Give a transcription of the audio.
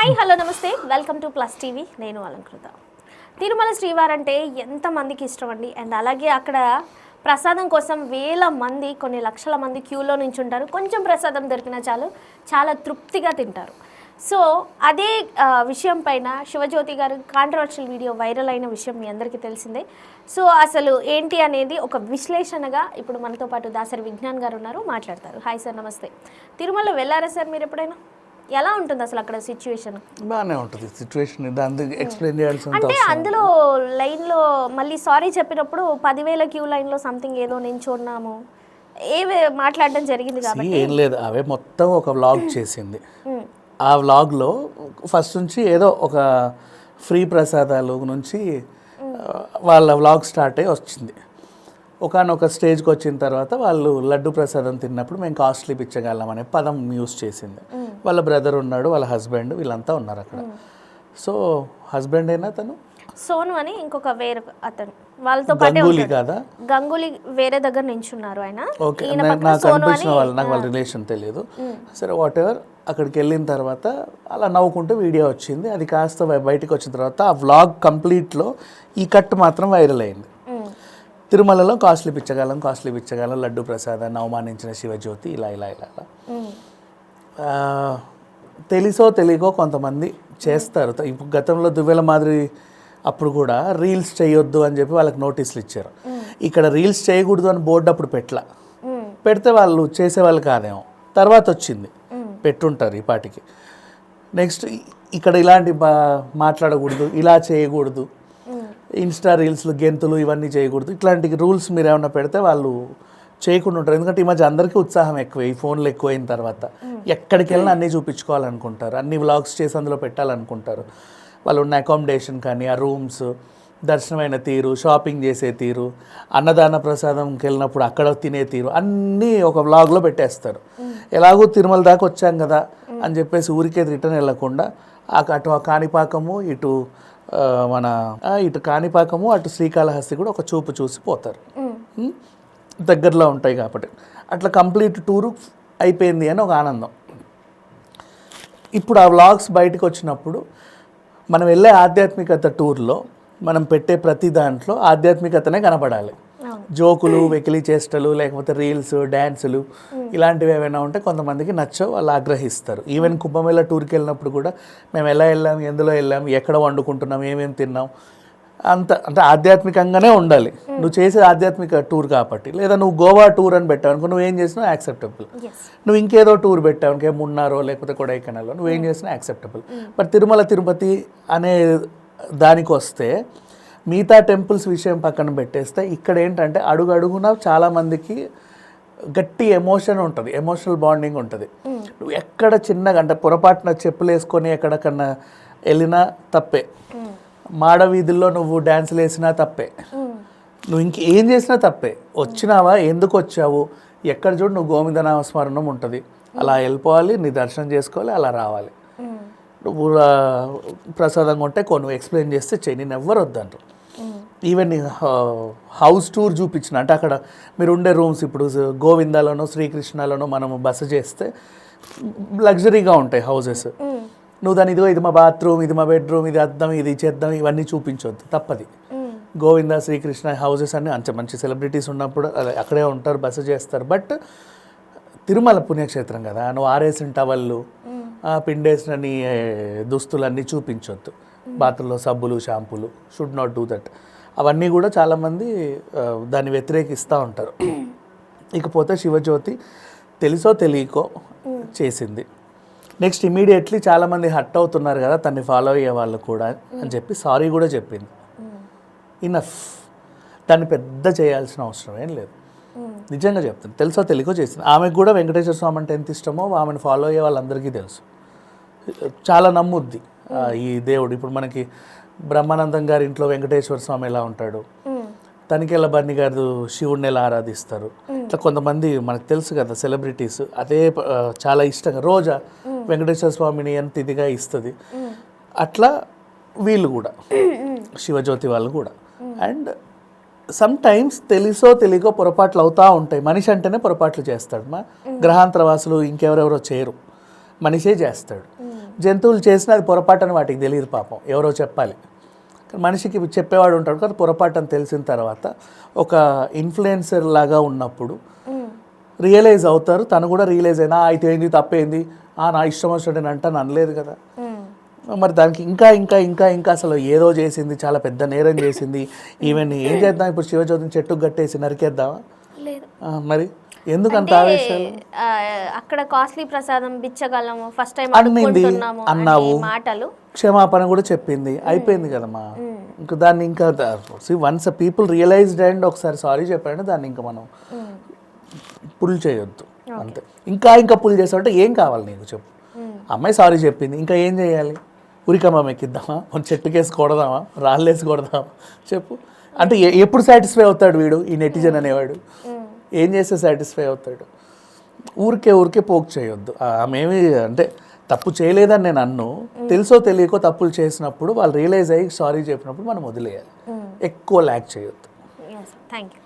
Hi hello నమస్తే welcome to plus TV. నేను అలంకృత. తిరుమల శ్రీవారు అంటే ఎంతమందికి ఇష్టం అండి. అండ్ అలాగే అక్కడ ప్రసాదం కోసం వేల మంది, కొన్ని లక్షల మంది క్యూలో నించుంటారు. కొంచెం ప్రసాదం దొరికినా చాలు, చాలా తృప్తిగా తింటారు. సో అదే విషయం పైన శివజ్యోతి గారు కాంట్రవర్షియల్ వీడియో వైరల్ అయిన విషయం మీ అందరికీ తెలిసిందే. సో అసలు ఏంటి అనేది ఒక విశ్లేషణగా ఇప్పుడు మనతో పాటు దాసరి విజ్ఞాన్ గారు ఉన్నారు, మాట్లాడతారు. హాయ్ సార్, నమస్తే. తిరుమల వెళ్ళారా సార్ మీరు ఎప్పుడైనా? ఎలా ఉంటుంది అసలు అక్కడ సిచ్యువేషన్? బాగానే ఉంటుంది సిచ్యువేషన్. దాన్ని ఎక్స్ప్లెయిన్ చేయాల్సి అంటే అందులో లైన్లో మళ్ళీ సారీ చెప్పినప్పుడు 10,000 క్యూ లైన్లో సంథింగ్ ఏదో నేను చూడన్నాము ఏవి మాట్లాడడం జరిగింది కాబట్టి ఏం లేదు. అవే మొత్తం ఒక వ్లాగ్ చేసింది. ఆ వ్లాగ్లో ఫస్ట్ నుంచి ఏదో ఒక ఫ్రీ ప్రసాదాలు నుంచి వాళ్ళ వ్లాగ్ స్టార్ట్ అయ్యి వచ్చింది. ఒకనొక స్టేజ్కి వచ్చిన తర్వాత వాళ్ళు లడ్డు ప్రసాదం తిన్నప్పుడు మేము కాస్ట్లీ పిచ్చగలం అనే పదం యూస్ చేసింది. వాళ్ళ బ్రదర్ ఉన్నాడు, వాళ్ళ హస్బెండ్, వీళ్ళంతా ఉన్నారు అక్కడ. సో హస్బెండ్ అయినా తను సోను అని ఇంకొక వేరే అతను వాళ్ళతో పాటు గంగూలీ కాదా, గంగూలీ వేరే దగ్గర నించున్నారు ఆయన. ఓకే, నాకు అనిపించిన వాళ్ళు, నాకు వాళ్ళ రిలేషన్ తెలియదు. సరే వాట్ ఎవర్. అక్కడికి వెళ్ళిన తర్వాత అలా నవ్వుకుంటూ వీడియో వచ్చింది. అది కాస్త బయటకు వచ్చిన తర్వాత ఆ వ్లాగ్ కంప్లీట్లో ఈ కట్ మాత్రం వైరల్ అయింది. తిరుమలలో కాస్ట్లీ పిచ్చగాలం లడ్డు ప్రసాదాన్ని అవమానించిన శివజ్యోతి ఇలా ఇలా ఇలా ఇలా తెలిసో తెలియకో కొంతమంది చేస్తారు. ఇప్పుడు గతంలో దువ్వెల మాదిరి అప్పుడు కూడా రీల్స్ చేయొద్దు అని చెప్పి వాళ్ళకి నోటీసులు ఇచ్చారు. ఇక్కడ రీల్స్ చేయకూడదు అని బోర్డు అప్పుడు పెడితే వాళ్ళు చేసేవాళ్ళు కాదేమో. తర్వాత వచ్చింది, పెట్టుంటారు ఈ పాటికి. నెక్స్ట్ ఇక్కడ ఇలాంటి మాట్లాడకూడదు, ఇలా చేయకూడదు, ఇన్స్టా రీల్స్లు గెంతులు ఇవన్నీ చేయకూడదు, ఇట్లాంటి రూల్స్ మీరు ఏమైనా పెడితే వాళ్ళు చేయకుండా ఉంటారు. ఎందుకంటే ఈ మధ్య అందరికీ ఉత్సాహం ఎక్కువ, ఈ ఫోన్లు ఎక్కువైన తర్వాత ఎక్కడికి వెళ్ళినా అన్నీ చూపించుకోవాలనుకుంటారు, అన్ని వ్లాగ్స్ చేసి అందులో పెట్టాలనుకుంటారు. వాళ్ళు ఉన్న అకామిడేషన్ కానీ, ఆ రూమ్స్, దర్శనమైన తీరు, షాపింగ్ చేసే తీరు, అన్నదాన ప్రసాదంకి వెళ్ళినప్పుడు అక్కడ తినే తీరు అన్నీ ఒక వ్లాగ్లో పెట్టేస్తారు. ఎలాగో తిరుమల దాకా వచ్చాం కదా అని చెప్పేసి ఊరికే రిటర్న్ వెళ్ళకుండా అటు కాణిపాకము, ఇటు కాణిపాకము, అటు శ్రీకాళహస్తి కూడా ఒక చూపు చూసి పోతారు. దగ్గరలో ఉంటాయి కాబట్టి అట్లా కంప్లీట్ టూరు అయిపోయింది అని ఒక ఆనందం. ఇప్పుడు ఆ వ్లాగ్స్ బయటకు వచ్చినప్పుడు మనం వెళ్ళే ఆధ్యాత్మికత టూర్లో మనం పెట్టే ప్రతి దాంట్లో ఆధ్యాత్మికతనే కనపడాలి. జోకులు, వెకిలి చేష్టలు, లేకపోతే రీల్స్, డ్యాన్సులు ఇలాంటివి ఏమైనా ఉంటే కొంతమందికి నచ్చవు, వాళ్ళు ఆగ్రహిస్తారు. ఈవెన్ కుంభమేళ టూర్కి వెళ్ళినప్పుడు కూడా మేము ఎలా వెళ్ళాం, ఎందులో వెళ్ళాం, ఎక్కడ వండుకుంటున్నాం, ఏమేమి తిన్నాం, అంటే ఆధ్యాత్మికంగానే ఉండాలి. నువ్వు చేసే ఆధ్యాత్మిక టూర్ కాబట్టి. లేదా నువ్వు గోవా టూర్ అని పెట్టావనుకో, నువ్వేం చేసినా యాక్సెప్టబుల్. నువ్వు ఇంకేదో టూర్ పెట్టావనుకో, మున్నారో లేకపోతే కొడైకెనాల్లో, నువ్వేం చేసినా యాక్సెప్టబుల్. బట్ తిరుమల తిరుపతి అనే దానికి వస్తే మిగతా టెంపుల్స్ విషయం పక్కన పెట్టేస్తే ఇక్కడ ఏంటంటే అడుగున చాలామందికి గట్టి ఎమోషన్ ఉంటుంది, ఎమోషనల్ బాండింగ్ ఉంటుంది. నువ్వు ఎక్కడ చిన్నగా అంటే పొరపాటున చెప్పులు వేసుకొని ఎక్కడికన్నా వెళ్ళినా తప్పే, మాడ వీధుల్లో నువ్వు డ్యాన్సులు వేసినా తప్పే, నువ్వు ఇంకేం చేసినా తప్పే. వచ్చినావా, ఎందుకు వచ్చావు, ఎక్కడ చూడు నువ్వు గోవిందనామస్మరణం ఉంటుంది, అలా వెళ్ళిపోవాలి, నీ దర్శనం చేసుకోవాలి, అలా రావాలి. నువ్వు ప్రసాదం కొంటే నువ్వు ఎక్స్ప్లెయిన్ చేస్తే చెయ్యి, నేను ఎవ్వరు వద్దంటారు. ఈవెన్ హౌస్ టూర్ చూపించిన అంటే అక్కడ మీరు ఉండే రూమ్స్ ఇప్పుడు గోవిందాలోనో శ్రీకృష్ణలోనో మనము బస చేస్తే లగ్జరీగా ఉంటాయి హౌసెస్. నువ్వు దాని ఇది మా బాత్రూమ్, ఇది మా బెడ్రూమ్, ఇది అద్దం, ఇది చేద్దాం, ఇవన్నీ చూపించవద్దు, తప్పది. గోవింద శ్రీకృష్ణ హౌసెస్ అన్నీ అంత మంచి సెలబ్రిటీస్ ఉన్నప్పుడు అక్కడే ఉంటారు, బస చేస్తారు. బట్ తిరుమల పుణ్యక్షేత్రం కదా, నువ్వు ఆరేసిన టవళ్ళు, పిండేసిన నీ దుస్తులన్నీ చూపించొద్దు. బాత్రూంలో సబ్బులు, షాంపూలు, షుడ్ నాట్ డూ దట్. అవన్నీ కూడా చాలామంది దాన్ని వ్యతిరేకిస్తూ ఉంటారు. ఇకపోతే శివజ్యోతి తెలుసో తెలియకో చేసింది. నెక్స్ట్ ఇమీడియట్లీ చాలామంది హర్ట్ అవుతున్నారు కదా తన్ని ఫాలో అయ్యే వాళ్ళు కూడా అని చెప్పి సారీ కూడా చెప్పింది. ఇనఫ్, దాన్ని పెద్ద చేయాల్సిన అవసరం ఏం లేదు. నిజంగా చెప్తాను, తెలుసో తెలియకో చేసింది. ఆమెకు కూడా వెంకటేశ్వర స్వామి అంటే ఎంత ఇష్టమో ఆమెను ఫాలో అయ్యే వాళ్ళందరికీ తెలుసు. చాలా నమ్ముద్ది ఈ దేవుడు. ఇప్పుడు మనకి బ్రహ్మానందం గారి ఇంట్లో వెంకటేశ్వర స్వామి ఎలా ఉంటాడు, తనికెళ్ళ బన్నీ గారు శివుడిని ఎలా ఆరాధిస్తారు, ఇట్లా కొంతమంది మనకు తెలుసు కదా సెలబ్రిటీస్ అదే చాలా ఇష్టంగా రోజా వెంకటేశ్వర స్వామిని ఎంత ఇదిగా ఇస్తుంది. అట్లా వీళ్ళు కూడా శివజ్యోతి వాళ్ళు కూడా. అండ్ సమ్ టైమ్స్ తెలుసో తెలియకో పొరపాట్లు అవుతూ ఉంటాయి. మనిషి అంటేనే పొరపాట్లు చేస్తాడు. గ్రహాంతరవాసులు ఇంకెవరెవరో చేయరు, మనిషే చేస్తాడు. జంతువులు చేసినా అది పొరపాటు వాటికి తెలియదు పాపం, ఎవరో చెప్పాలి. కానీ మనిషికి చెప్పేవాడు ఉంటాడు కదా, పొరపాటు అని తెలిసిన తర్వాత ఒక ఇన్ఫ్లుయెన్సర్ లాగా ఉన్నప్పుడు రియలైజ్ అవుతారు. తను కూడా రియలైజ్ అయినా అయితే ఏంది తప్పేంది, నా ఇష్టం వచ్చినట్టు నేను అంటాను అనలేదు కదా. మరి దానికి ఇంకా ఇంకా ఇంకా ఇంకా అసలు ఏదో చేసింది, చాలా పెద్ద నేరం చేసింది. ఈవెన్ ఏం చేద్దాం ఇప్పుడు, శివజ్యోతిని చెట్టుకు కట్టేసి నరికేద్దామా? లేదు. మరి ఎందుకంత ఆవేశాలు? అక్కడ కాస్ట్లీ ప్రసాదం బిచ్చగలము, ఫస్ట్ టైం అన్నింది అన్నావు, మాటలు, క్షమాపణ కూడా చెప్పింది, అయిపోయింది కదమ్మా. ఇంకా దాన్ని ఇంకా వన్స్ పీపుల్ రియలైజ్డ్ అండ్ ఒకసారి సారీ చెప్పారంటే దాన్ని ఇంకా మనం పుల్ చేయొద్దు అంతే. ఇంకా ఇంకా పుల్ చేస్తామంటే ఏం కావాలి నీకు చెప్పు. అమ్మాయి సారీ చెప్పింది, ఇంకా ఏం చేయాలి? ఉరికమ్మ ఎక్కిద్దామా, మన చెట్టుకేసి కొడదామా, రాళ్ళేసి కొడదామా చెప్పు. అంటే ఎప్పుడు సాటిస్ఫై అవుతాడు వీడు, ఈ నెటిజన్ అనేవాడు? ఏం చేస్తే సాటిస్ఫై అవుతాడు? ఊరికే పోక్ చేయొద్దు. ఆమెమి అంటే తప్పు చేయలేదని నేను అన్ను, తెలుసో తెలియకో తప్పులు చేసినప్పుడు వాళ్ళు రియలైజ్ అయ్యి సారీ చెప్పినప్పుడు మనం వదిలేయాలి, ఎక్కువ ల్యాక్ చేయొద్దు. Thank you.